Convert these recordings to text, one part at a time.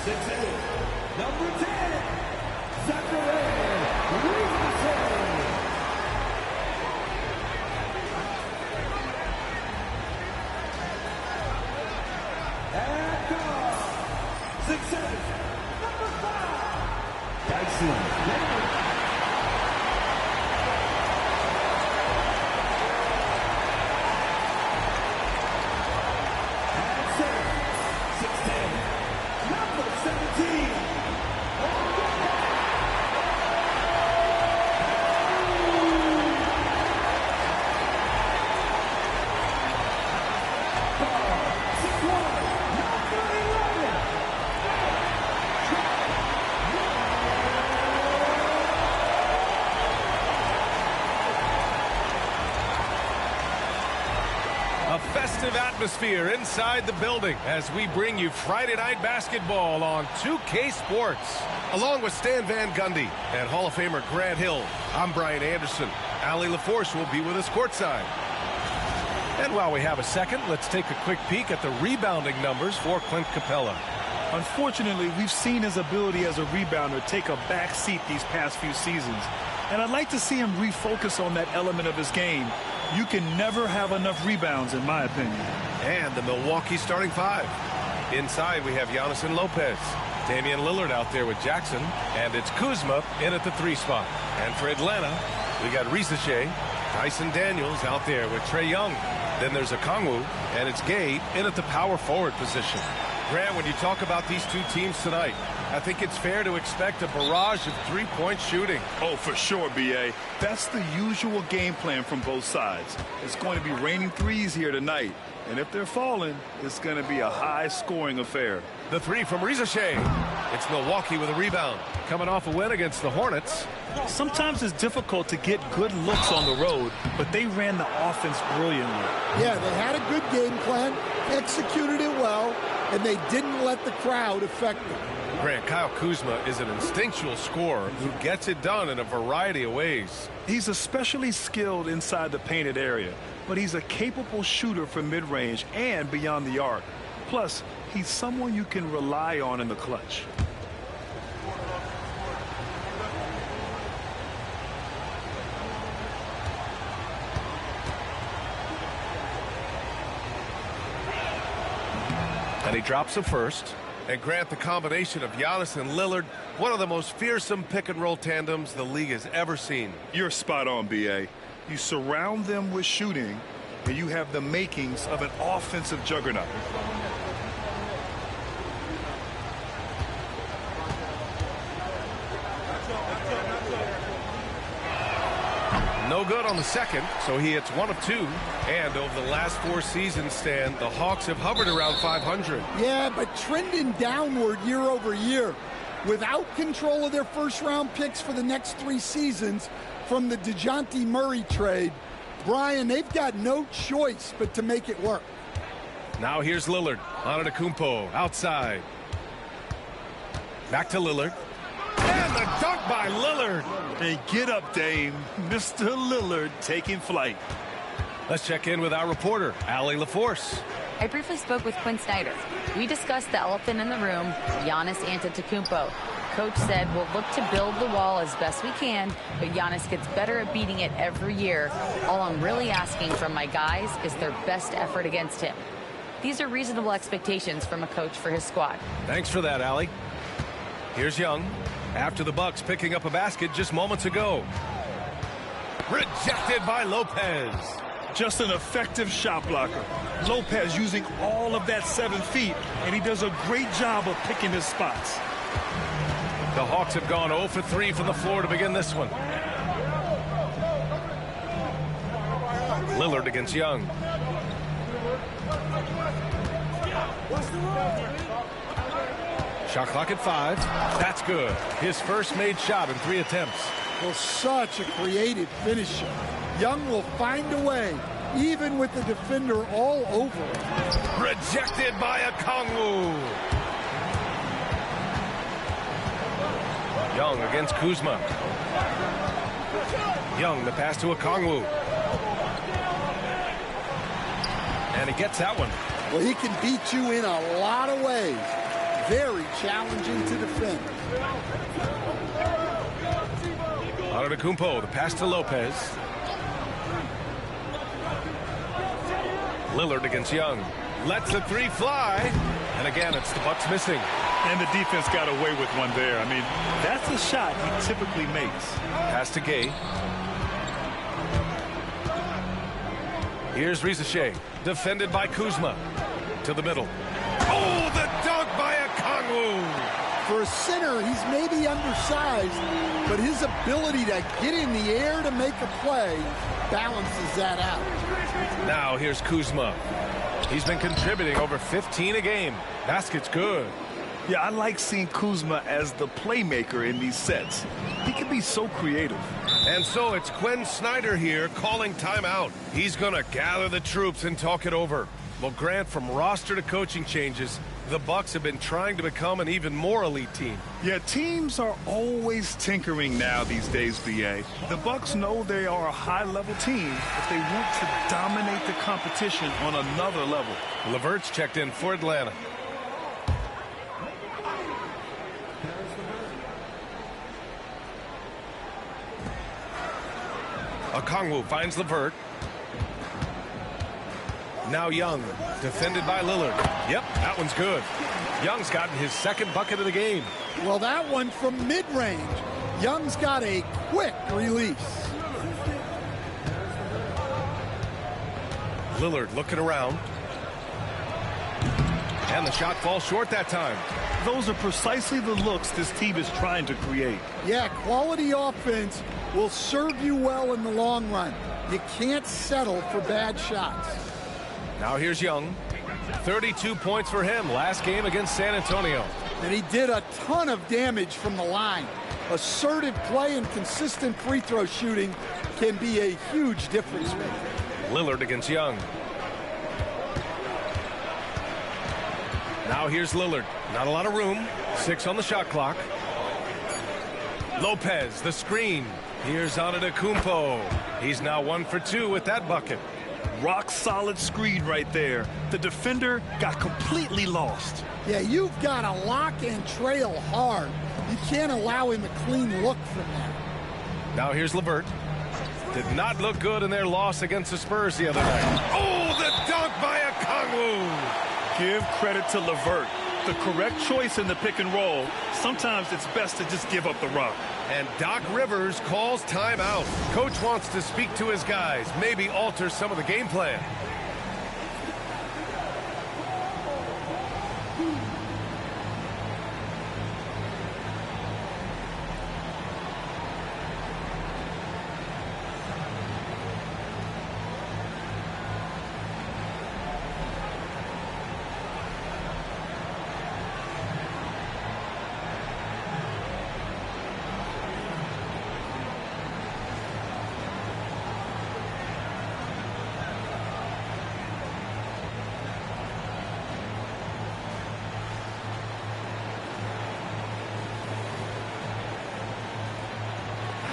Number 10, Zachary Reese. And guard, 6'7", number 5, Dyson. Festive atmosphere inside the building as we bring you Friday Night Basketball on 2K Sports. Along with Stan Van Gundy and Hall of Famer Grant Hill, I'm Brian Anderson. Allie LaForce will be with us courtside. And while we have a second, let's take a quick peek at the rebounding numbers for Clint Capella. Unfortunately, we've seen his ability as a rebounder take a back seat these past few seasons. And I'd like to see him refocus on that element of his game. You can never have enough rebounds, in my opinion. And the Milwaukee starting five. Inside, we have Giannis and Lopez. Damian Lillard out there with Jackson. And it's Kuzma in at the 3 spot. And for Atlanta, we got Risache, Tyson Daniels out there with Trae Young. Then there's Okongwu, and it's Gay in at the power forward position. Grant, when you talk about these two teams tonight, I think it's fair to expect a barrage of three-point shooting. Oh, for sure, B.A. That's the usual game plan from both sides. It's going to be raining threes here tonight. And if they're falling, it's going to be a high-scoring affair. The 3 from Risache. It's Milwaukee with a rebound. Coming off a win against the Hornets. Sometimes it's difficult to get good looks on the road, but they ran the offense brilliantly. Yeah, they had a good game plan, executed it well, and they didn't let the crowd affect them. Grant, Kyle Kuzma is an instinctual scorer who gets it done in a variety of ways. He's especially skilled inside the painted area, but he's a capable shooter from mid-range and beyond the arc. Plus, he's someone you can rely on in the clutch. And he drops the first. And Grant, the combination of Giannis and Lillard, one of the most fearsome pick-and-roll tandems the league has ever seen. You're spot on, B.A. You surround them with shooting, and you have the makings of an offensive juggernaut. No good on the second, so he hits 1 of 2. And over the last 4 seasons, Stan, the Hawks have hovered around 500. Yeah, but trending downward year over year. Without control of their first-round picks for the next 3 seasons from the DeJounte Murray trade, Brian, they've got no choice but to make it work. Now here's Lillard. Antetokounmpo outside. Back to Lillard. And the dunk by Lillard. Hey, get up, Dame. Mr. Lillard taking flight. Let's check in with our reporter, Allie LaForce. I briefly spoke with Quinn Snyder. We discussed the elephant in the room, Giannis Antetokounmpo. Coach said we'll look to build the wall as best we can, but Giannis gets better at beating it every year. All I'm really asking from my guys is their best effort against him. These are reasonable expectations from a coach for his squad. Thanks for that, Allie. Here's Young. After the Bucks picking up a basket just moments ago. Rejected by Lopez. Just an effective shot blocker. Lopez using all of that 7 feet, and he does a great job of picking his spots. The Hawks have gone 0 for 3 from the floor to begin this one. Lillard against Young. Shot clock at 5. That's good. His first made shot in 3 attempts. Well, such a creative finisher. Young will find a way, even with the defender all over him. Rejected by Okongwu. Young against Kuzma. Young, the pass to Okongwu. And he gets that one. Well, he can beat you in a lot of ways. very challenging to defend. Antetokounmpo, the pass to Lopez. Lillard against Young. Lets the three fly. And again, it's the Bucks missing. And the defense got away with one there. I mean, that's a shot he typically makes. Pass to Gay. Here's Risache, defended by Kuzma. To the middle. Oh, the dunk by Okongwu. For a center, he's maybe undersized, but his ability to get in the air to make a play balances that out. Now here's Kuzma. He's been contributing over 15 a game. Basket's good. Yeah, I like seeing Kuzma as the playmaker in these sets. He can be so creative. And so it's Quinn Snyder here calling timeout. He's going to gather the troops and talk it over. Well, Grant, from roster to coaching changes, the Bucks have been trying to become an even more elite team. Yeah, teams are always tinkering now these days, B.A. The Bucks know they are a high-level team, but they want to dominate the competition on another level. LeVert's checked in for Atlanta. Okongwu finds LeVert. Now Young, defended by Lillard. Yep, that one's good. Young's gotten his second bucket of the game. Well, that one from mid-range. Young's got a quick release. Lillard looking around. And the shot falls short that time. Those are precisely the looks this team is trying to create. Yeah, quality offense will serve you well in the long run. You can't settle for bad shots. Now here's Young. 32 points for him last game against San Antonio. And he did a ton of damage from the line. Assertive play and consistent free throw shooting can be a huge difference maker. Lillard against Young. Now here's Lillard. Not a lot of room. 6 on the shot clock. Lopez, the screen. Here's Antetokounmpo. He's now 1 for 2 with that bucket. Rock solid screen right there. The defender got completely lost. Yeah, you've got to lock and trail hard. You can't allow him a clean look from that. Now here's LeVert. Did not look good in their loss against the Spurs the other night. Oh, the dunk by Okongwu. Give credit to LeVert. The correct choice in the pick and roll. Sometimes it's best to just give up the rock. And Doc Rivers calls timeout. Coach wants to speak to his guys, maybe alter some of the game plan.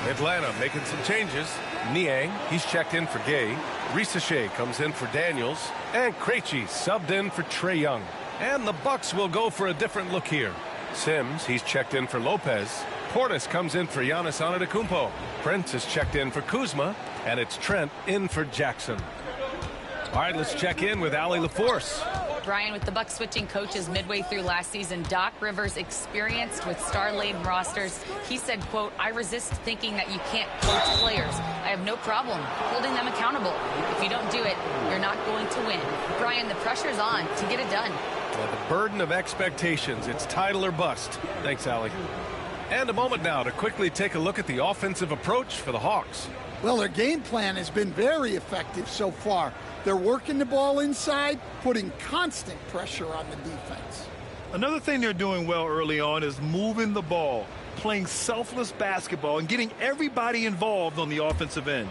Atlanta making some changes. Niang, he's checked in for Gay. Risache comes in for Daniels. And Krejci subbed in for Trae Young. And the Bucks will go for a different look here. Sims, he's checked in for Lopez. Portis comes in for Giannis Antetokounmpo. Prince is checked in for Kuzma. And it's Trent in for Jackson. All right, let's check in with Allie LaForce. Brian, with the Bucks switching coaches midway through last season, Doc Rivers experienced with star-laden rosters. He said, quote, "I resist thinking that you can't coach players. I have no problem holding them accountable. If you don't do it, you're not going to win." Brian, the pressure's on to get it done. Well, the burden of expectations. It's title or bust. Thanks, Allie. And a moment now to quickly take a look at the offensive approach for the Hawks. Well, their game plan has been very effective so far. They're working the ball inside, putting constant pressure on the defense. Another thing they're doing well early on is moving the ball, playing selfless basketball, and getting everybody involved on the offensive end.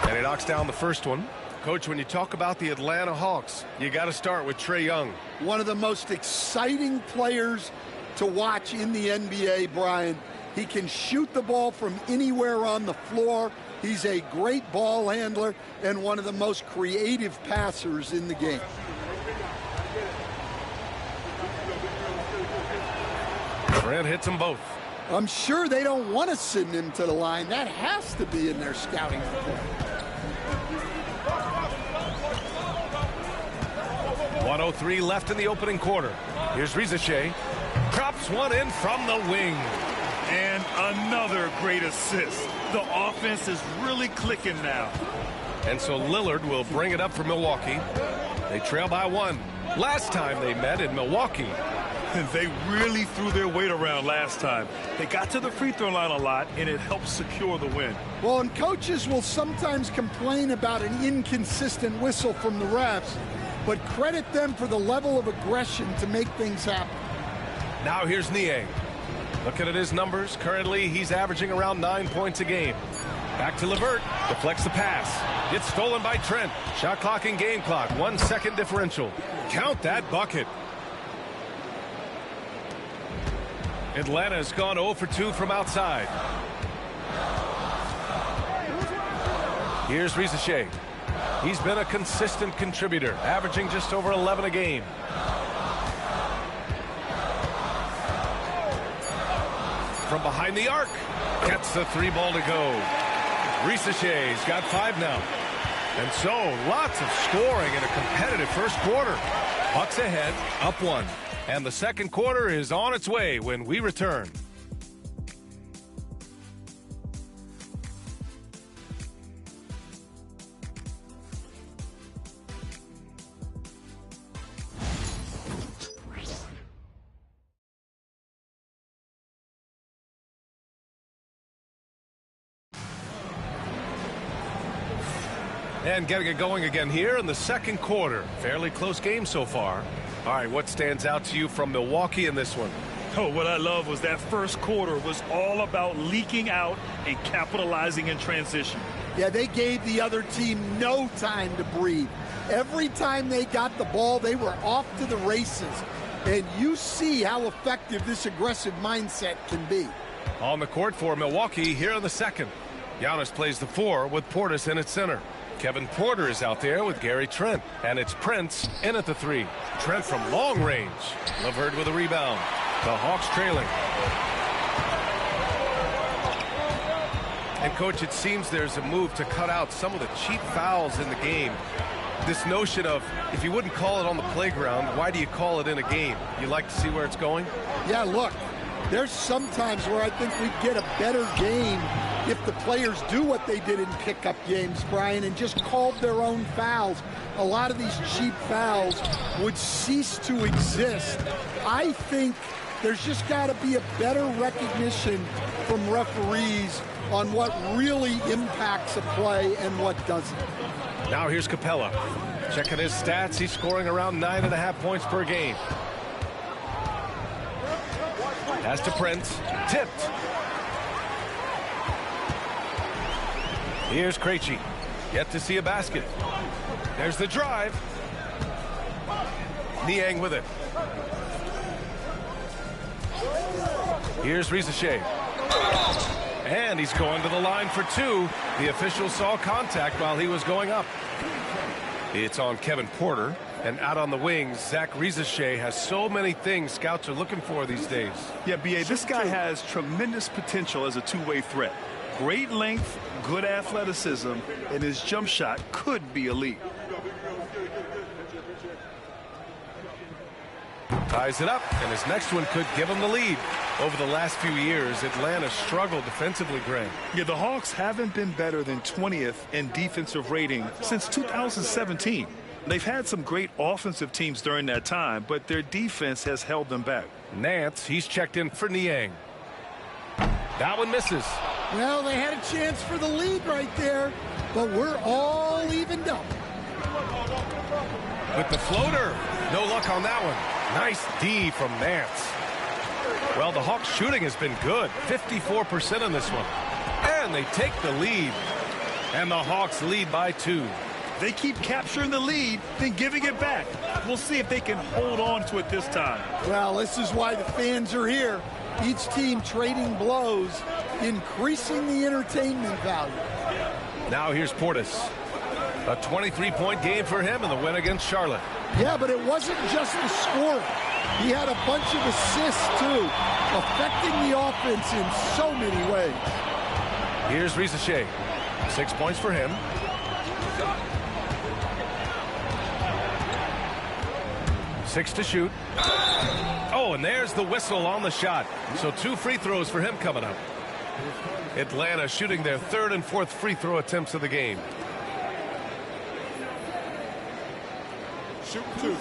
And he knocks down the first one. Coach, when you talk about the Atlanta Hawks, you got to start with Trae Young. One of the most exciting players to watch in the NBA, Brian. He can shoot the ball from anywhere on the floor. He's a great ball handler and one of the most creative passers in the game. Trent hits them both. I'm sure they don't want to send him to the line. That has to be in their scouting report. 1:03 left in the opening quarter. Here's Rizachet. Drops one in from the wing. And another great assist. The offense is really clicking now. And so Lillard will bring it up for Milwaukee. They trail by 1. Last time they met in Milwaukee. They really threw their weight around last time. They got to the free throw line a lot, and it helped secure the win. Well, and coaches will sometimes complain about an inconsistent whistle from the refs, but credit them for the level of aggression to make things happen. Now here's Niang. Looking at his numbers, currently he's averaging around 9 points a game. Back to LeVert, deflects the pass. It's stolen by Trent. Shot clock and game clock, 1 second differential. Count that bucket. Atlanta's gone 0 for 2 from outside. Here's Rizachet. He's been a consistent contributor, averaging just over 11 a game. From behind the arc, gets the 3 ball to go. Rizachet's got 5 now. And so, lots of scoring in a competitive first quarter. Bucks ahead, up 1. And the second quarter is on its way when we return. And getting it going again here in the second quarter. Fairly close game so far. All right, what stands out to you from Milwaukee in this one? Oh, what I love was that first quarter was all about leaking out and capitalizing in transition. Yeah, they gave the other team no time to breathe. Every time they got the ball, they were off to the races. And you see how effective this aggressive mindset can be. On the court for Milwaukee here in the second. Giannis plays the 4 with Portis in at center. Kevin Porter is out there with Gary Trent. And it's Prince in at the 3. Trent from long range. LeVert with a rebound. The Hawks trailing. And, Coach, it seems there's a move to cut out some of the cheap fouls in the game. This notion of, if you wouldn't call it on the playground, why do you call it in a game? You like to see where it's going? Yeah, look, there's some times where I think we'd get a better game if the players do what they did in pickup games, Brian, and just called their own fouls. A lot of these cheap fouls would cease to exist. I think there's just got to be a better recognition from referees on what really impacts a play and what doesn't. Now here's Capella. Checking his stats, he's scoring around 9.5 points per game. Pass to Prince. Tipped. Here's Krejci. Yet to see a basket. There's the drive. Niang with it. Here's Rizachet. And he's going to the line for 2. The official saw contact while he was going up. It's on Kevin Porter. And out on the wings, Zach Rizachet has so many things scouts are looking for these days. Yeah, B.A., this guy has tremendous potential as a two-way threat. Great length, good athleticism, and his jump shot could be elite. Ties it up, and his next one could give him the lead. Over the last few years, Atlanta struggled defensively, Greg. Yeah, the Hawks haven't been better than 20th in defensive rating since 2017. They've had some great offensive teams during that time, but their defense has held them back. Nance, he's checked in for Niang. That one misses. Well, they had a chance for the lead right there, but we're all evened up. With the floater, no luck on that one. Nice D from Nance. Well, the Hawks shooting has been good, 54% in this one. And they take the lead. And the Hawks lead by 2. They keep capturing the lead, then giving it back. We'll see if they can hold on to it this time. Well, this is why the fans are here. Each team trading blows, increasing the entertainment value. Now here's Portis. A 23-point game for him in the win against Charlotte. Yeah, but it wasn't just the scoring. He had a bunch of assists, too, affecting the offense in so many ways. Here's Risacher. 6 points for him. Six to shoot. Oh, and there's the whistle on the shot. So 2 free throws for him coming up. Atlanta shooting their 3rd and 4th free throw attempts of the game. Shoot 2.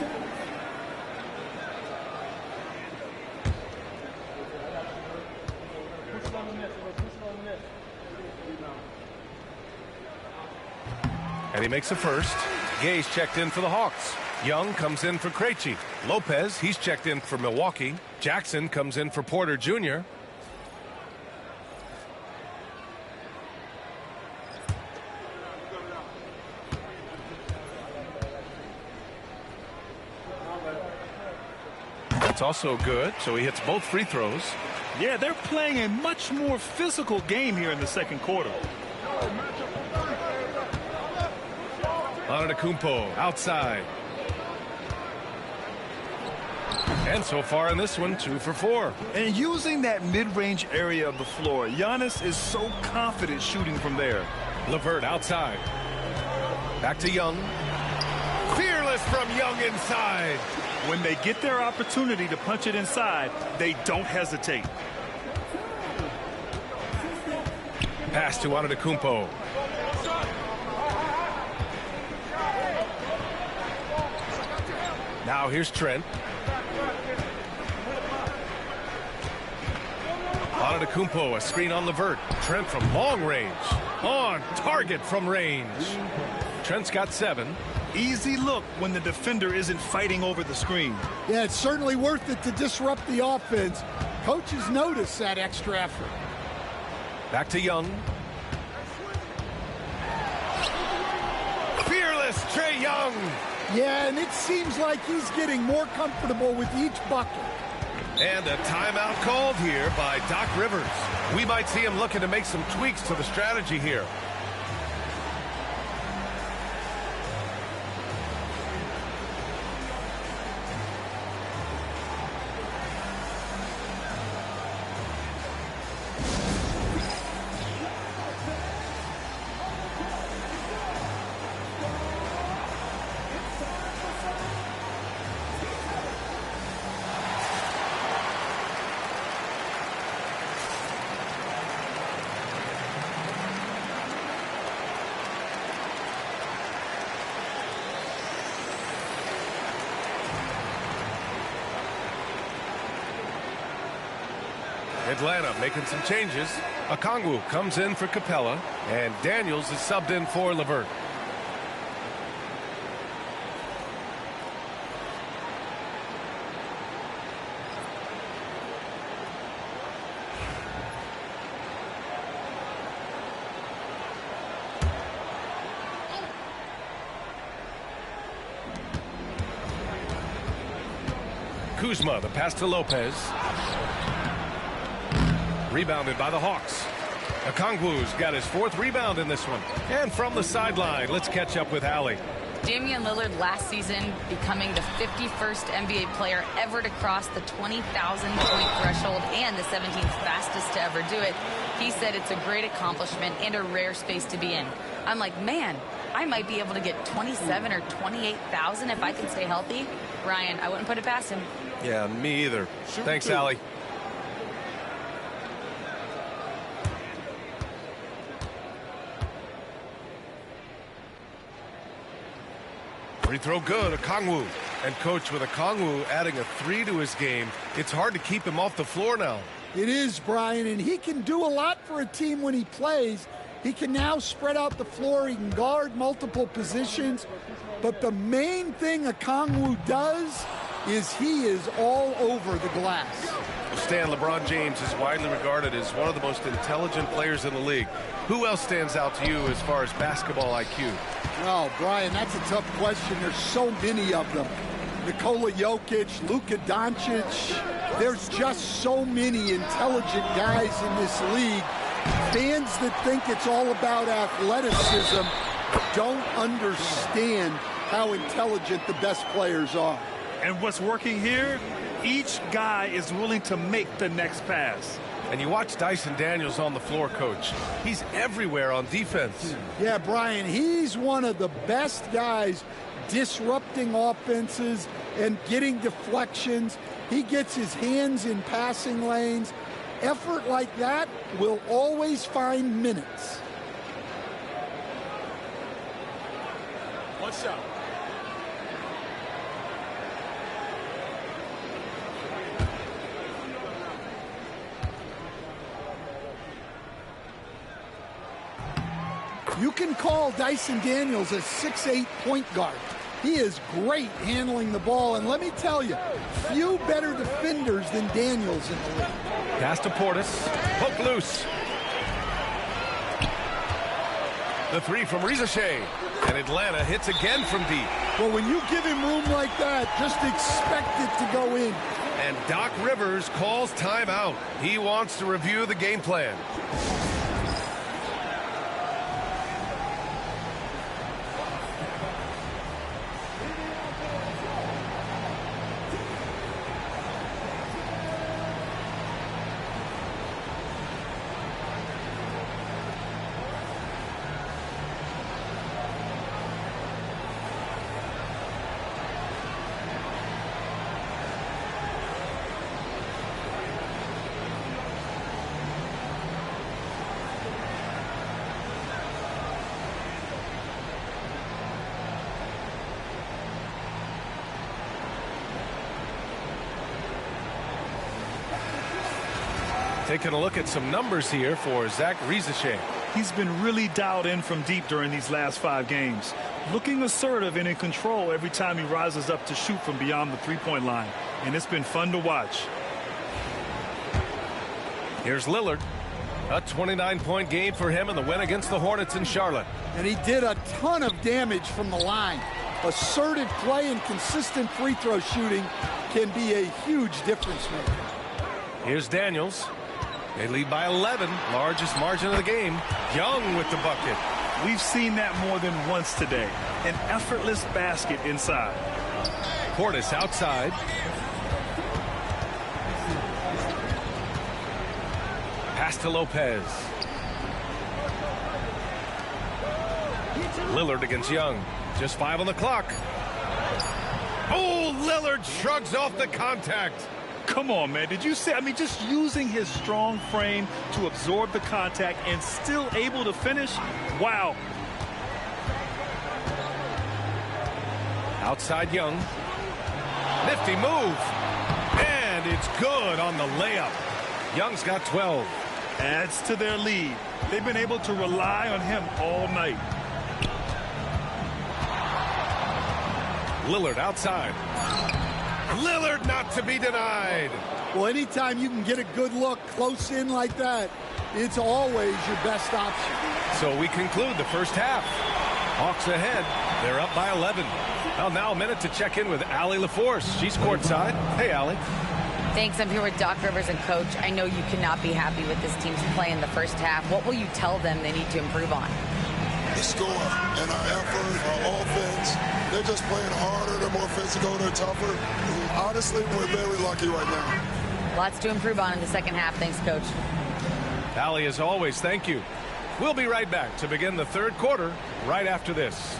And he makes a first. Gay's checked in for the Hawks. Young comes in for Krejci. Lopez, he's checked in for Milwaukee. Jackson comes in for Porter Jr. That's also good, so he hits both free throws. Yeah, they're playing a much more physical game here in the second quarter. Antetokounmpo outside. And so far in this one, 2 for 4. And using that mid-range area of the floor, Giannis is so confident shooting from there. LeVert outside. Back to Young. Fearless from Young inside. When they get their opportunity to punch it inside, they don't hesitate. Pass to Antetokounmpo. Now here's Trent. Antetokounmpo, a screen on LeVert. Trent from long range. On target from range. Trent's got 7. Easy look when the defender isn't fighting over the screen. Yeah, it's certainly worth it to disrupt the offense. Coaches notice that extra effort. Back to Young. Fearless Trae Young. Yeah, and it seems like he's getting more comfortable with each bucket. And a timeout called here by Doc Rivers. We might see him looking to make some tweaks to the strategy here. Atlanta making some changes. Okongwu comes in for Capella, and Daniels is subbed in for LeVert. Kuzma, the pass to Lopez. Rebounded by the Hawks. Okongwu's got his 4th rebound in this one. And from the sideline, let's catch up with Allie. Damian Lillard last season becoming the 51st NBA player ever to cross the 20,000-point threshold and the 17th fastest to ever do it. He said it's a great accomplishment and a rare space to be in. I'm like, man, I might be able to get 27 or 28,000 if I can stay healthy. Ryan, I wouldn't put it past him. Yeah, me either. Thanks, Allie. Free throw good, Okongwu. And coach, with Okongwu adding a 3 to his game, it's hard to keep him off the floor now. It is, Brian, and he can do a lot for a team when he plays. He can now spread out the floor. He can guard multiple positions. But the main thing Okongwu does is he is all over the glass. Stan, LeBron James is widely regarded as one of the most intelligent players in the league. Who else stands out to you as far as basketball IQ? Oh, Brian, that's a tough question. There's so many of them. Nikola Jokic, Luka Doncic, There's just so many intelligent guys in this league. Fans that think it's all about athleticism don't understand how intelligent the best players are. And what's working here? Each guy is willing to make the next pass. And you watch Dyson Daniels on the floor, Coach. He's everywhere on defense. Yeah, Brian, he's one of the best guys disrupting offenses and getting deflections. He gets his hands in passing lanes. Effort like that will always find minutes. One shot. You can call Dyson Daniels a 6'8" point guard. He is great handling the ball, and let me tell you, few better defenders than Daniels in the league. Pass to Portis. Poke loose. The three from Rizachet. And Atlanta hits again from deep. Well, when you give him room like that, just expect it to go in. And Doc Rivers calls timeout. He wants to review the game plan. Taking a look at some numbers here for Zach Rizachet. He's been really dialed in from deep during these last 5 games. Looking assertive and in control every time he rises up to shoot from beyond the three-point line. And it's been fun to watch. Here's Lillard. A 29-point game for him in the win against the Hornets in Charlotte. And he did a ton of damage from the line. Assertive play and consistent free throw shooting can be a huge difference maker. Here's Daniels. They lead by 11, largest margin of the game. Young with the bucket. We've seen that more than once today. An effortless basket inside. Portis outside. Pass to Lopez. Lillard against Young. Just 5 on the clock. Oh, Lillard shrugs off the contact. Come on, man. Did you see? I mean, just using his strong frame to absorb the contact and still able to finish. Wow. Outside Young. Nifty move. And it's good on the layup. Young's got 12. Adds to their lead. They've been able to rely on him all night. Lillard outside. Lillard not to be denied. Well, anytime you can get a good look close in like that, it's always your best option. So we conclude the first half. Hawks ahead. They're up by 11. Well, now a minute to check in with Allie LaForce. She's courtside. Hey, Allie. Thanks. I'm here with Doc Rivers and Coach. I know you cannot be happy with this team's play in the first half. What will you tell them they need to improve on? The score and our effort, our offense. They're just playing harder. They're more physical. They're tougher. Honestly, we're very lucky right now. Lots to improve on in the second half. Thanks, Coach. Allie, as always, thank you. We'll be right back to begin the third quarter right after this.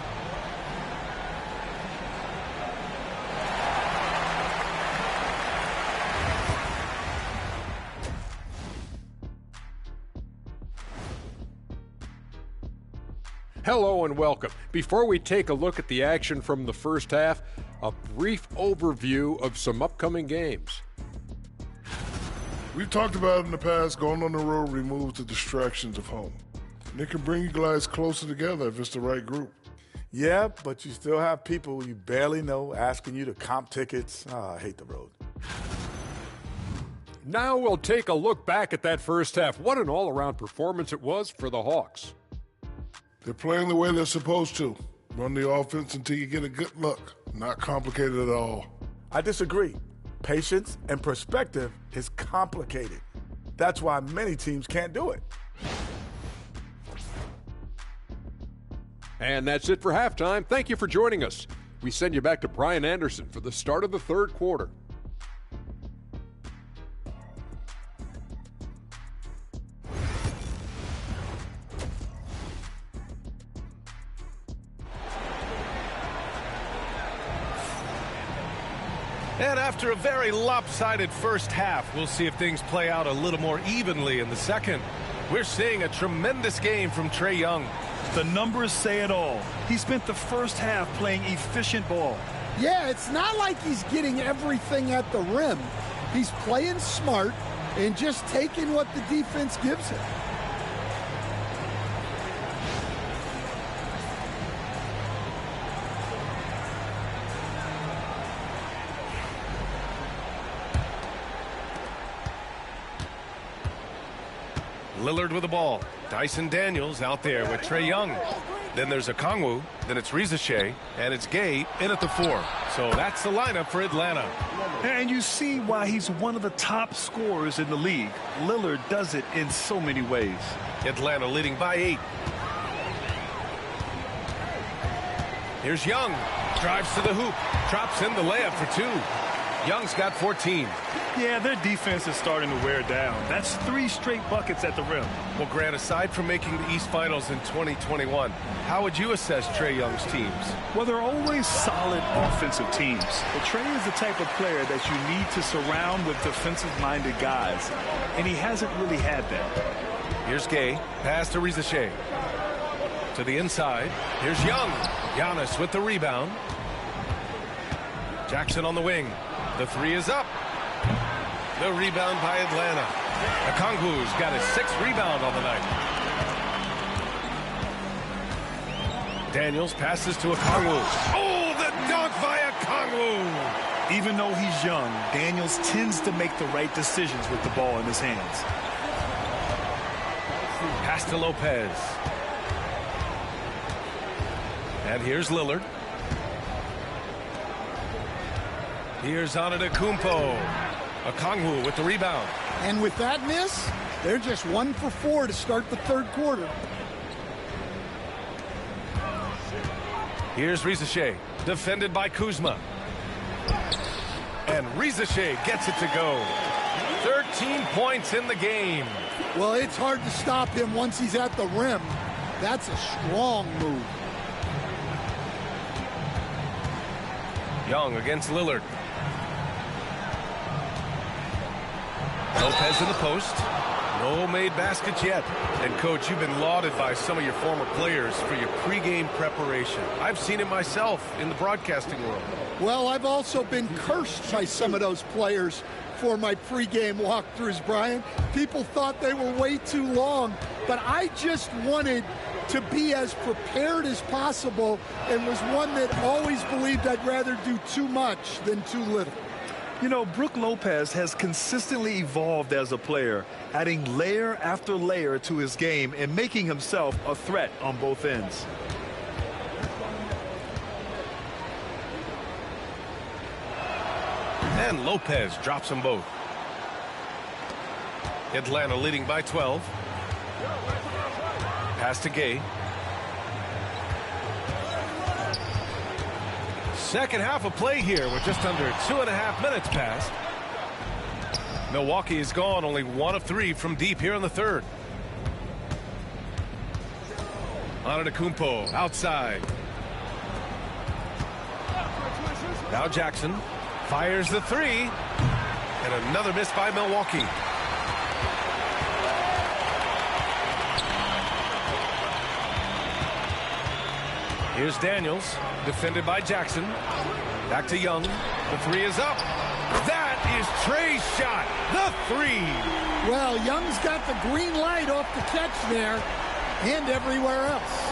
Hello and welcome. Before we take a look at the action from the first half, a brief overview of some upcoming games. We've talked about in the past, going on the road removes the distractions of home. And it can bring you guys closer together if it's the right group. Yeah, but you still have people you barely know asking you to comp tickets. I hate the road. Now we'll take a look back at that first half. What an all-around performance it was for the Hawks. They're playing the way they're supposed to. Run the offense until you get a good look. Not complicated at all. I disagree. Patience and perspective is complicated. That's why many teams can't do it. And that's it for halftime. Thank you for joining us. We send you back to Brian Anderson for the start of the third quarter. And after a very lopsided first half, we'll see if things play out a little more evenly in the second. We're seeing a tremendous game from Trae Young. The numbers say it all. He spent the first half playing efficient ball. Yeah, it's not like he's getting everything at the rim. He's playing smart and just taking what the defense gives him. Lillard with the ball. Dyson Daniels out there with Trae Young. Then there's Okongwu. Then it's Rizachet. And it's Gay in at the 4. So that's the lineup for Atlanta. And you see why he's one of the top scorers in the league. Lillard does it in so many ways. Atlanta leading by 8. Here's Young. Drives to the hoop. Drops in the layup for 2. Young's got 14. Yeah, their defense is starting to wear down. That's 3 straight buckets at the rim. Well, Grant, aside from making the East Finals in 2021, how would you assess Trae Young's teams? Well, they're always solid offensive teams. But Trae is the type of player that you need to surround with defensive-minded guys, and he hasn't really had that. Here's Gay. Pass to Rizachet. To the inside. Here's Young. Giannis with the rebound. Jackson on the wing. The 3 is up. The rebound by Atlanta. Okongwu's got his 6th rebound on the night. Daniels passes to Okongwu. Oh, the dunk by Okongwu! Even though he's young, Daniels tends to make the right decisions with the ball in his hands. Pass to Lopez. And here's Lillard. Here's Antetokounmpo. Okongwu with the rebound. And with that miss, they're just 1 for 4 to start the third quarter. Here's Rizachet, defended by Kuzma. And Rizachet gets it to go. 13 points in the game. Well, it's hard to stop him once he's at the rim. That's a strong move. Young against Lillard. Lopez in the post. No made baskets yet. And, Coach, you've been lauded by some of your former players for your pregame preparation. I've seen it myself in the broadcasting world. Well, I've also been cursed by some of those players for my pregame walkthroughs, Brian. People thought they were way too long, but I just wanted to be as prepared as possible and was one that always believed I'd rather do too much than too little. You know, Brook Lopez has consistently evolved as a player, adding layer after layer to his game and making himself a threat on both ends. And Lopez drops them both. Atlanta leading by 12. Pass to Gay. Second half of play here with just under 2.5 minutes passed. Milwaukee is gone, only 1 of 3 from deep here in the third. Antetokounmpo outside. Now Jackson fires the 3. And another miss by Milwaukee. Here's Daniels, defended by Jackson. Back to Young. The 3 is up. That is Trae's shot. The 3. Well, Young's got the green light off the catch there and everywhere else.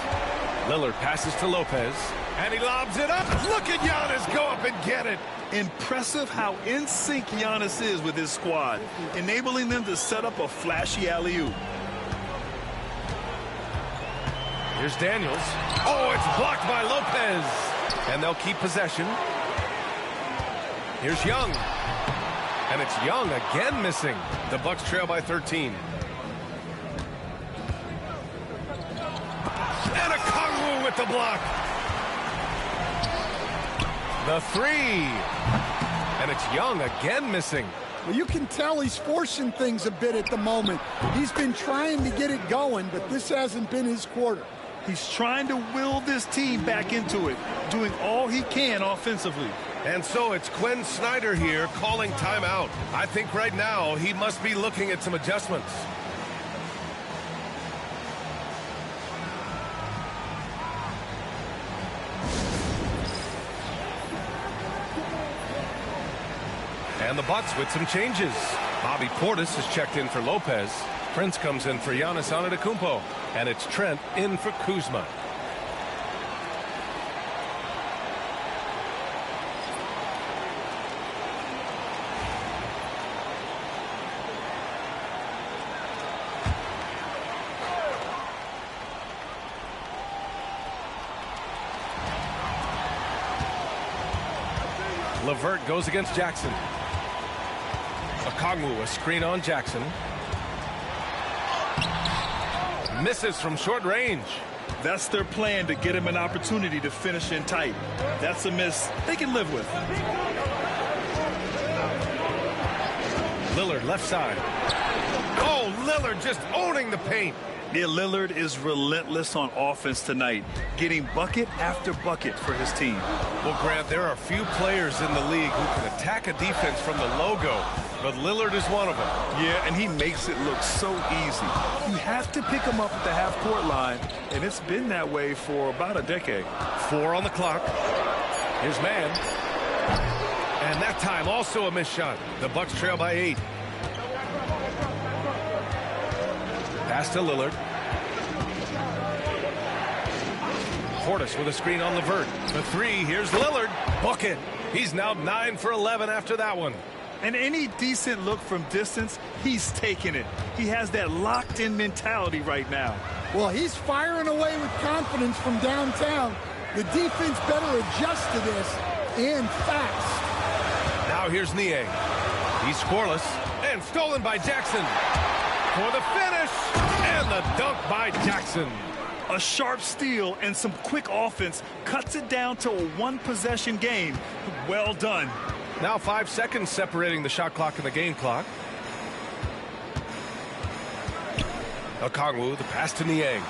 Lillard passes to Lopez, and he lobs it up. Look at Giannis go up and get it. Impressive how in sync Giannis is with his squad, enabling them to set up a flashy alley-oop. Here's Daniels. Oh, it's blocked by Lopez. And they'll keep possession. Here's Young. And it's Young again missing. The Bucks trail by 13. And a Kongwu with the block. The three. And it's Young again missing. Well, you can tell he's forcing things a bit at the moment. He's been trying to get it going, but this hasn't been his quarter. He's trying to will this team back into it, doing all he can offensively. And so it's Quinn Snyder here calling timeout. I think right now he must be looking at some adjustments. And the Bucks with some changes. Bobby Portis has checked in for Lopez. Prince comes in for Giannis Antetokounmpo. And it's Trent in for Kuzma. LeVert goes against Jackson. Okongwu, a screen on Jackson. Misses from short range. That's their plan, to get him an opportunity to finish in tight. That's a miss they can live with. Lillard left side. Oh, Lillard just owning the paint. Yeah, Lillard is relentless on offense tonight, getting bucket after bucket for his team. Well, Grant, there are few players in the league who can attack a defense from the logo, but Lillard is one of them. Yeah, and he makes it look so easy. You have to pick him up at the half-court line, and it's been that way for about a decade. 4 on the clock. Here's man. And that time also a missed shot. The Bucks trail by 8. Pass to Lillard. Portis with a screen on LeVert. The three, here's Lillard. Bucket. He's now 9 for 11 after that one. And any decent look from distance, he's taking it. He has that locked-in mentality right now. Well, he's firing away with confidence from downtown. The defense better adjust to this, and fast. Now here's Niang. He's scoreless and stolen by Jackson. For the finish, and the dunk by Jackson. A sharp steal and some quick offense cuts it down to a one-possession game. Well done. Now 5 seconds separating the shot clock and the game clock. Okongwu, the pass to Niang.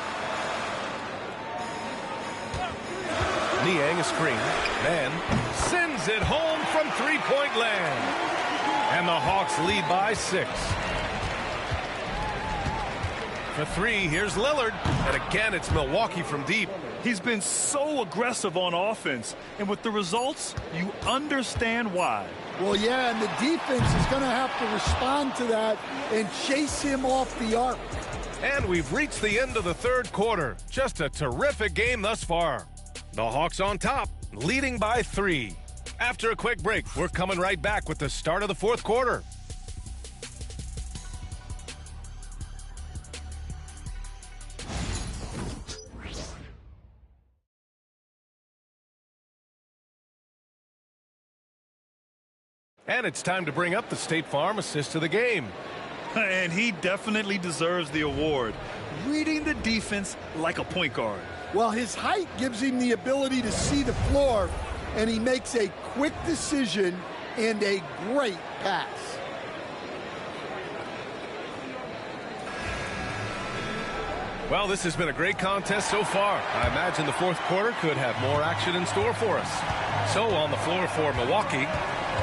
Niang a screen. Man sends it home from three-point land. And the Hawks lead by 6. For 3, here's Lillard. And again, it's Milwaukee from deep. He's been so aggressive on offense. And with the results, you understand why. Well, yeah, and the defense is going to have to respond to that and chase him off the arc. And we've reached the end of the third quarter. Just a terrific game thus far. The Hawks on top, leading by 3. After a quick break, we're coming right back with the start of the fourth quarter. And it's time to bring up the State Farm assist of the game. And he definitely deserves the award. Reading the defense like a point guard. Well, his height gives him the ability to see the floor, and he makes a quick decision and a great pass. Well, this has been a great contest so far. I imagine the fourth quarter could have more action in store for us. So on the floor for Milwaukee,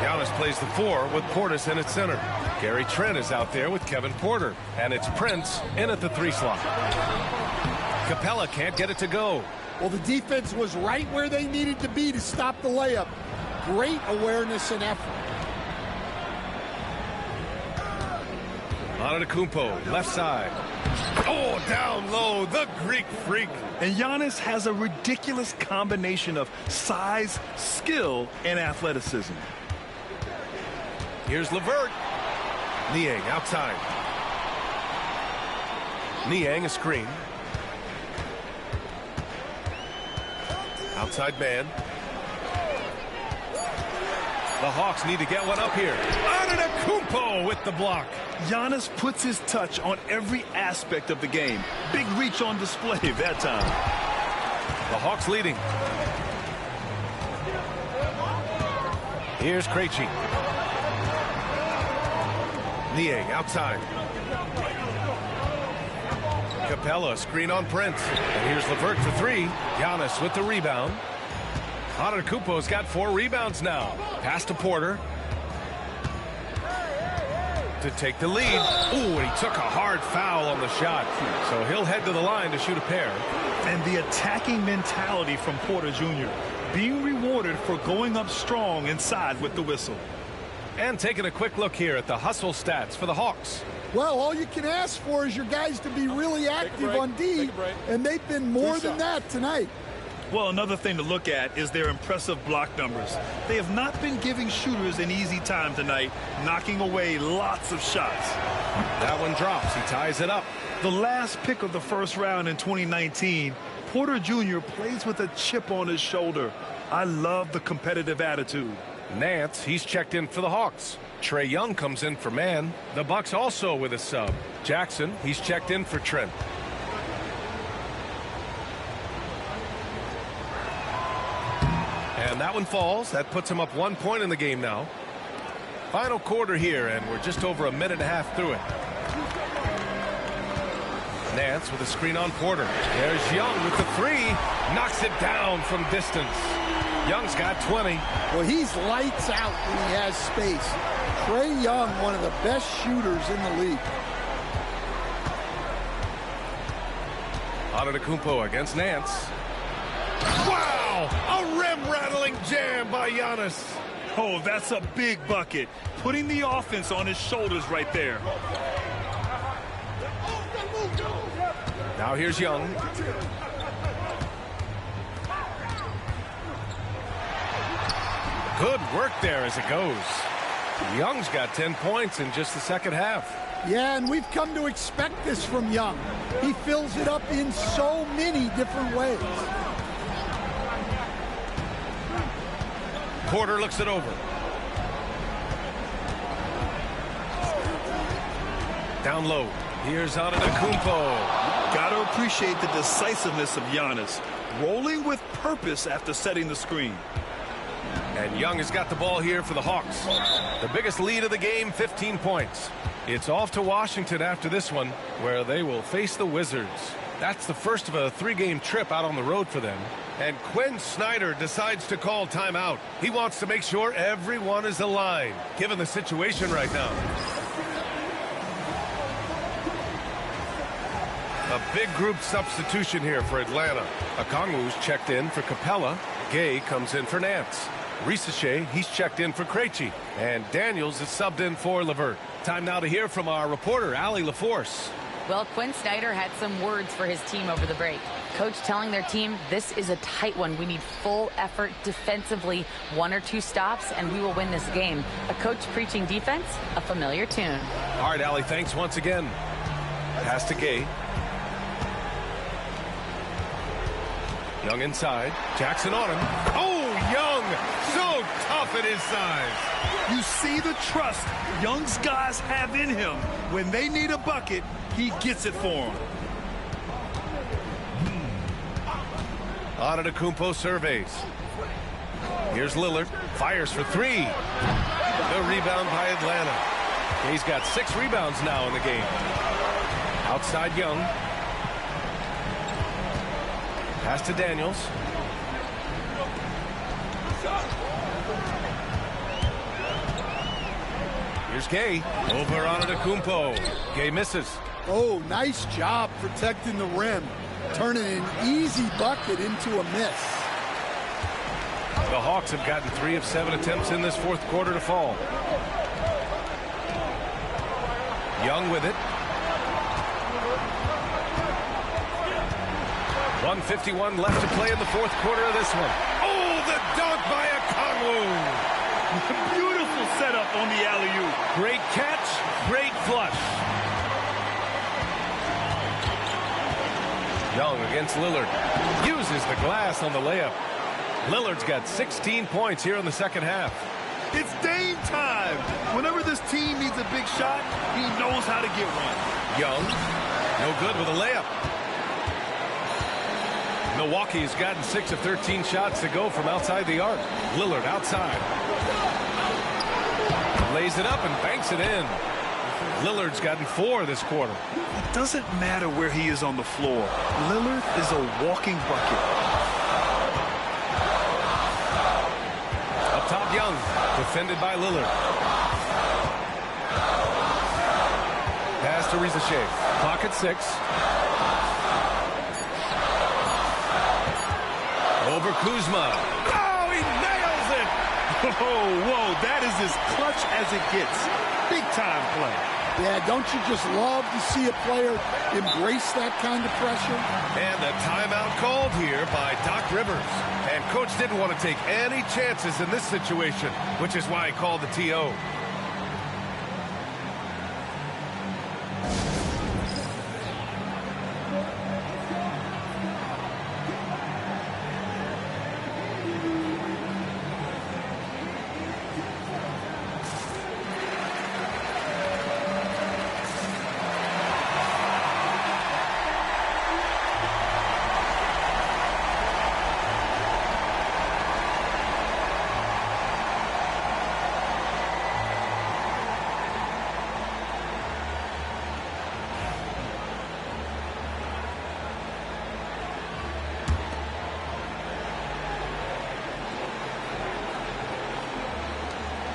Giannis plays the 4 with Portis in at center. Gary Trent is out there with Kevin Porter. And it's Prince in at the 3 slot. Capella can't get it to go. Well, the defense was right where they needed to be to stop the layup. Great awareness and effort. Antetokounmpo, left side. Oh, down low, the Greek freak. And Giannis has a ridiculous combination of size, skill, and athleticism. Here's LeVert. Niang outside. Niang a screen. Outside man. The Hawks need to get one up here. Antetokounmpo with the block. Giannis puts his touch on every aspect of the game. Big reach on display that time. The Hawks leading. Here's Krejci. Niang outside. Capella screen on Prince. And here's LeVert for three. Giannis with the rebound. Antetokounmpo's got 4 rebounds now. Pass to Porter. To take the lead. Ooh, and he took a hard foul on the shot. So he'll head to the line to shoot a pair. And the attacking mentality from Porter Jr. being rewarded for going up strong inside with the whistle. And taking a quick look here at the hustle stats for the Hawks. Well, all you can ask for is your guys to be really active on D, and they've been more than that tonight. Well, another thing to look at is their impressive block numbers. They have not been giving shooters an easy time tonight, knocking away lots of shots. That one drops. He ties it up. The last pick of the first round in 2019, Porter Jr. plays with a chip on his shoulder. I love the competitive attitude. Nance, he's checked in for the Hawks. Trae Young comes in for man. The Bucks also with a sub. Jackson, he's checked in for Trent. And that one falls. That puts him up 1 point in the game now. Final quarter here, and we're just over a minute and a half through it. Nance with a screen on Porter. There's Young with the three. Knocks it down from distance. Young's got 20. Well, he's lights out when he has space. Trae Young, one of the best shooters in the league. Antetokounmpo against Nance. Wow! A rim-rattling jam by Giannis. Oh, that's a big bucket. Putting the offense on his shoulders right there. Now here's Young. Good work there as it goes. Young's got 10 points in just the second half. Yeah, and we've come to expect this from Young. He fills it up in so many different ways. Porter looks it over. Down low. Here's Antetokounmpo. Got to appreciate the decisiveness of Giannis. Rolling with purpose after setting the screen. And Young has got the ball here for the Hawks. The biggest lead of the game, 15 points. It's off to Washington after this one, where they will face the Wizards. That's the first of a 3-game trip out on the road for them. And Quinn Snyder decides to call timeout. He wants to make sure everyone is aligned, given the situation right now. A big group substitution here for Atlanta. Okongwu's checked in for Capella. Gay comes in for Nance. Risache, he's checked in for Krejci. And Daniels is subbed in for LeVert. Time now to hear from our reporter, Allie LaForce. Well, Quinn Snyder had some words for his team over the break. Coach telling their team, this is a tight one. We need full effort defensively, 1 or 2 stops, and we will win this game. A coach preaching defense, a familiar tune. All right, Allie, thanks once again. Pass to Gay. Young inside. Jackson on him. Oh, Young! So tough at his size. You see the trust Young's guys have in him. When they need a bucket, he gets it for them. Antetokounmpo surveys. Here's Lillard. Fires for 3. The rebound by Atlanta. He's got 6 rebounds now in the game. Outside Young. Pass to Daniels. Here's Gay. Over Antetokounmpo. Gay misses. Oh, nice job protecting the rim. Turning an easy bucket into a miss. The Hawks have gotten 3 of 7 attempts in this fourth quarter to fall. Young with it. 1:51 left to play in the fourth quarter of this one. Oh, the dunk by Okongwu. Beautiful setup on the alley-oop. Great catch, great flush. Young against Lillard. Uses the glass on the layup. Lillard's got 16 points here in the second half. It's Dame time. Whenever this team needs a big shot, he knows how to get one. Young, no good with a layup. Milwaukee has gotten 6 of 13 shots to go from outside the arc. Lillard outside. Lays it up and banks it in. Lillard's gotten 4 this quarter. It doesn't matter where he is on the floor. Lillard is a walking bucket. Up top, Young. Defended by Lillard. Pass to Riza-Shea. Clock at 6. Over Kuzma. Oh, he nails it! Whoa, that is as clutch as it gets. Big time play. Yeah, don't you just love to see a player embrace that kind of pressure? And the timeout called here by Doc Rivers. And Coach didn't want to take any chances in this situation, which is why he called the TO.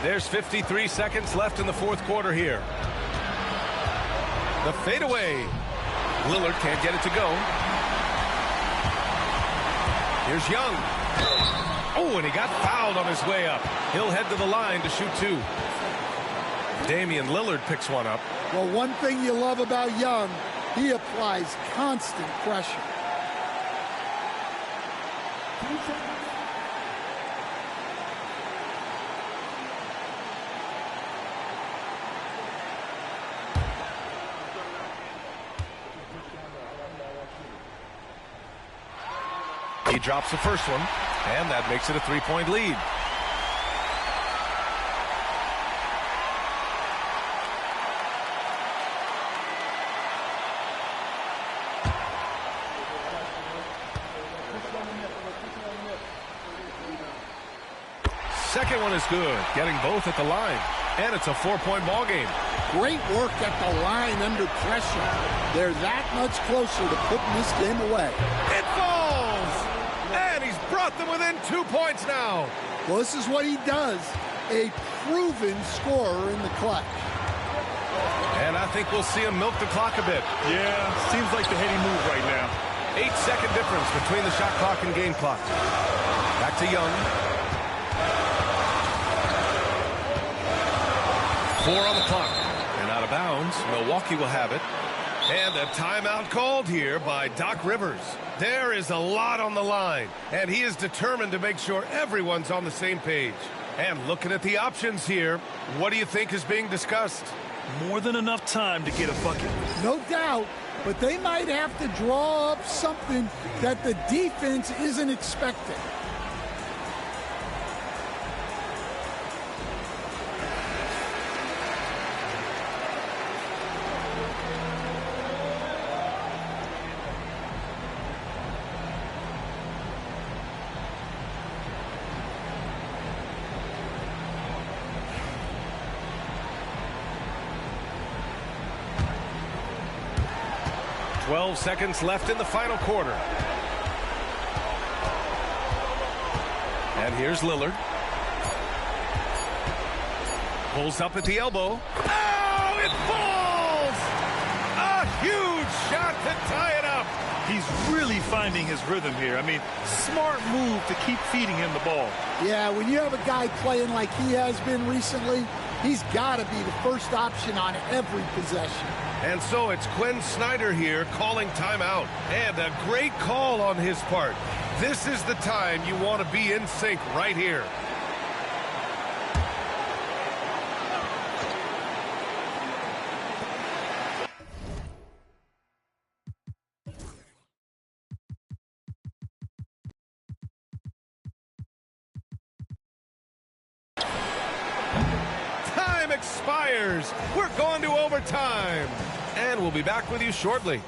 There's 53 seconds left in the fourth quarter here. The fadeaway. Lillard can't get it to go. Here's Young. Oh, and he got fouled on his way up. He'll head to the line to shoot 2. Damian Lillard picks one up. Well, one thing you love about Young, he applies constant pressure. He drops the first one, and that makes it a 3-point lead. Second one is good, getting both at the line, and it's a 4-point ball game. Great work at the line under pressure. They're that much closer to putting this game away. It falls! And he's brought them within 2 points now. Well, this is what he does. A proven scorer in the clutch. And I think we'll see him milk the clock a bit. Yeah, seems like the heady move right now. 8-second difference between the shot clock and game clock. Back to Young. 4 on the clock. And out of bounds, Milwaukee will have it. And a timeout called here by Doc Rivers. There is a lot on the line, and he is determined to make sure everyone's on the same page. And looking at the options here, what do you think is being discussed? More than enough time to get a bucket. No doubt, but they might have to draw up something that the defense isn't expecting. Seconds left in the final quarter. And here's Lillard. Pulls up at the elbow. Oh, it falls! A huge shot to tie it up. He's really finding his rhythm here. I mean, smart move to keep feeding him the ball. Yeah, when you have a guy playing like he has been recently, he's got to be the first option on every possession. And so it's Quinn Snyder here calling timeout. And a great call on his part. This is the time you want to be in sync right here. expires. We're going to overtime. And we'll be back with you shortly.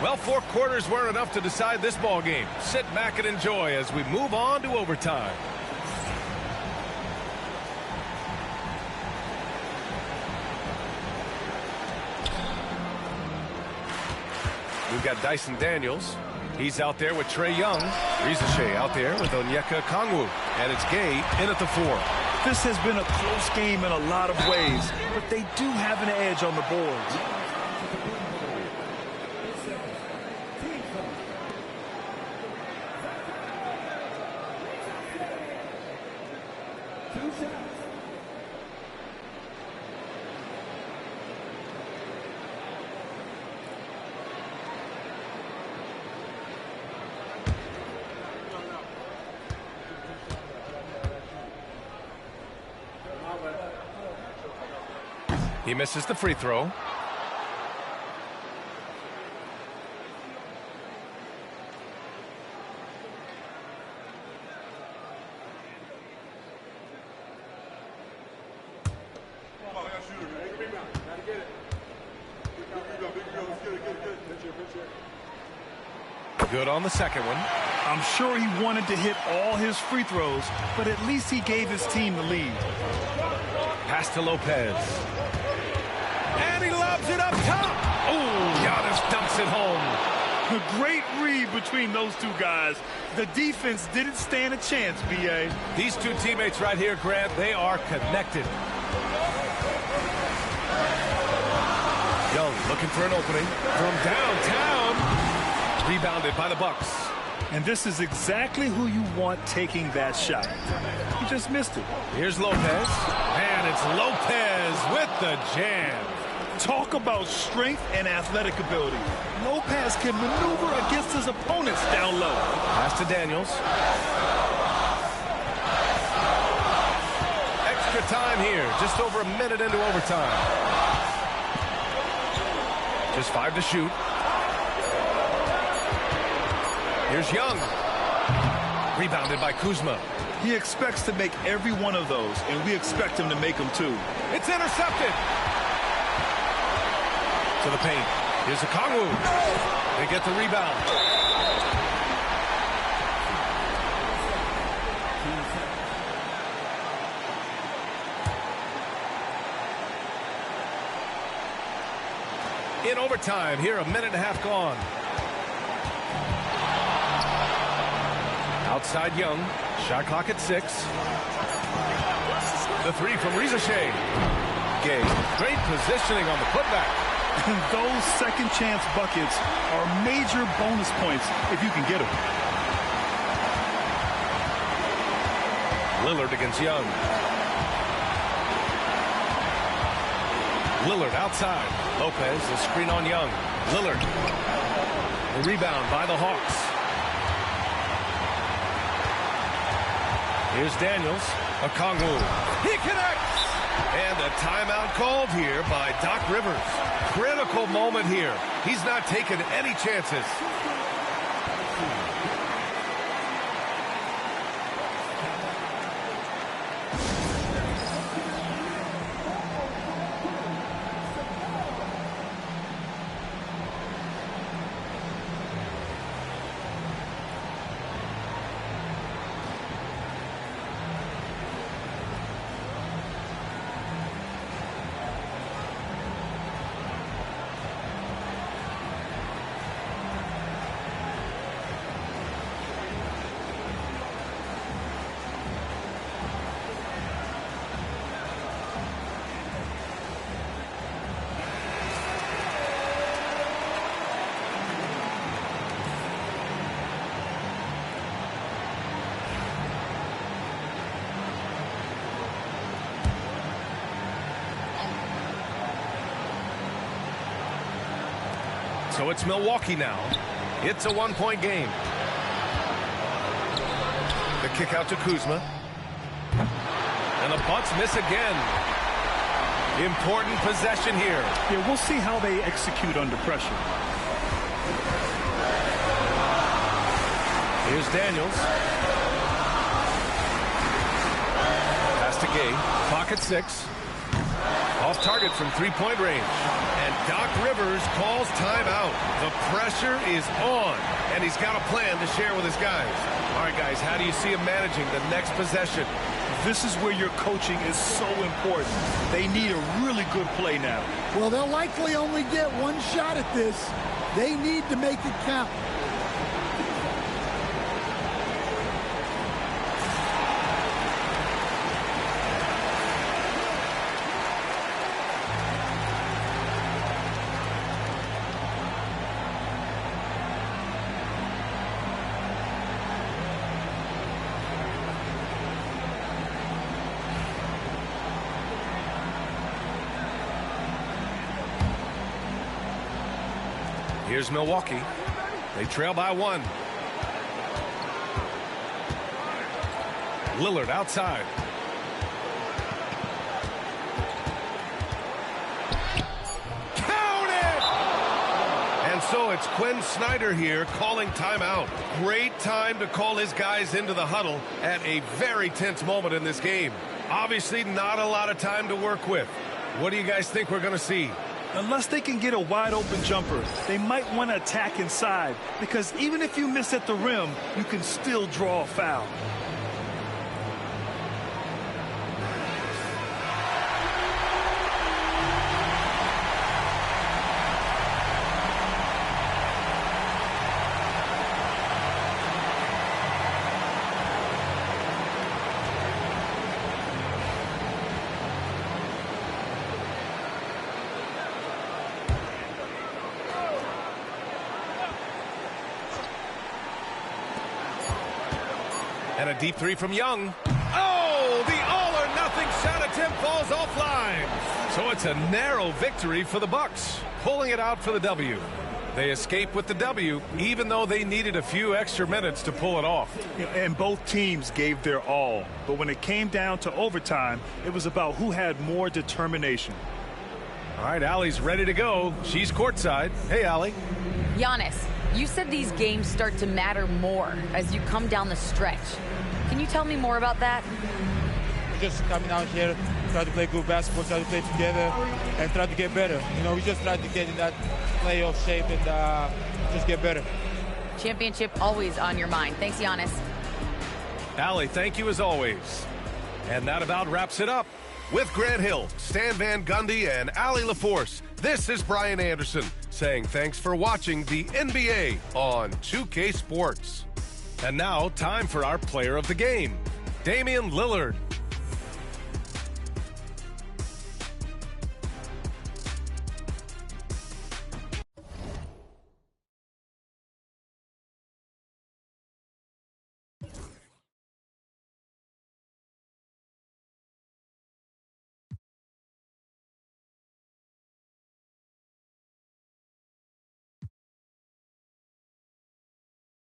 Well, 4 quarters weren't enough to decide this ball game. Sit back and enjoy as we move on to overtime. We've got Dyson Daniels. He's out there with Trae Young. Risache out there with Onyeka Okongwu. And it's Gay in at the 4. This has been a close game in a lot of ways, but they do have an edge on the boards. He misses the free throw. Good on the second one. I'm sure he wanted to hit all his free throws, but at least he gave his team the lead. Pass to Lopez. And he lobs it up top. Oh, Giannis dumps it home. A great read between those two guys. The defense didn't stand a chance, B.A. These two teammates right here, Grant, they are connected. Young looking for an opening from downtown. Rebounded by the Bucks. And this is exactly who you want taking that shot. He just missed it. Here's Lopez. And it's Lopez with the jam. Talk about strength and athletic ability. Lopez can maneuver against his opponents down low. Pass to Daniels. Extra time here. Just over a minute into overtime. Just 5 to shoot. Here's Young. Rebounded by Kuzma. He expects to make every one of those, and we expect him to make them too. It's intercepted. To the paint. Here's Okongwu. They get the rebound. In overtime, here a minute and a half gone. Outside Young. Shot clock at 6. The 3 from Risache. Gay. Great positioning on the putback. And those second chance buckets are major bonus points if you can get them. Lillard against Young. Lillard outside. Lopez, the screen on Young. Lillard. The rebound by the Hawks. Here's Daniels. Okongwu. He connects! And a timeout called here by Doc Rivers. Critical moment here. He's not taking any chances. So it's Milwaukee now. It's a 1-point game. The kick out to Kuzma. And the Bucks miss again. Important possession here. Yeah, we'll see how they execute under pressure. Here's Daniels. Pass to Gay. Clock at 6. Off target from three-point range. And Doc Rivers calls timeout. The pressure is on, and he's got a plan to share with his guys. All right, guys, how do you see him managing the next possession? This is where your coaching is so important. They need a really good play now. Well, they'll likely only get one shot at this. They need to make it count. Here's Milwaukee. They trail by 1. Lillard outside. Count it! And so it's Quinn Snyder here calling timeout. Great time to call his guys into the huddle at a very tense moment in this game. Obviously not a lot of time to work with. What do you guys think we're going to see? Unless they can get a wide-open jumper, they might want to attack inside, because even if you miss at the rim, you can still draw a foul. And a deep three from Young. Oh, the all-or-nothing shot attempt falls offline. So it's a narrow victory for the Bucks, pulling it out for the W. They escape with the W, even though they needed a few extra minutes to pull it off. And both teams gave their all. But when it came down to overtime, it was about who had more determination. All right, Allie's ready to go. She's courtside. Hey, Allie. Giannis, you said these games start to matter more as you come down the stretch. Can you tell me more about that? Just coming out here, try to play good basketball, try to play together, and try to get better. You know, we just try to get in that playoff shape and just get better. Championship always on your mind. Thanks, Giannis. Allie, thank you as always. And that about wraps it up. With Grant Hill, Stan Van Gundy, and Allie LaForce, this is Brian Anderson saying thanks for watching the NBA on 2K Sports. And now, time for our player of the game, Damian Lillard.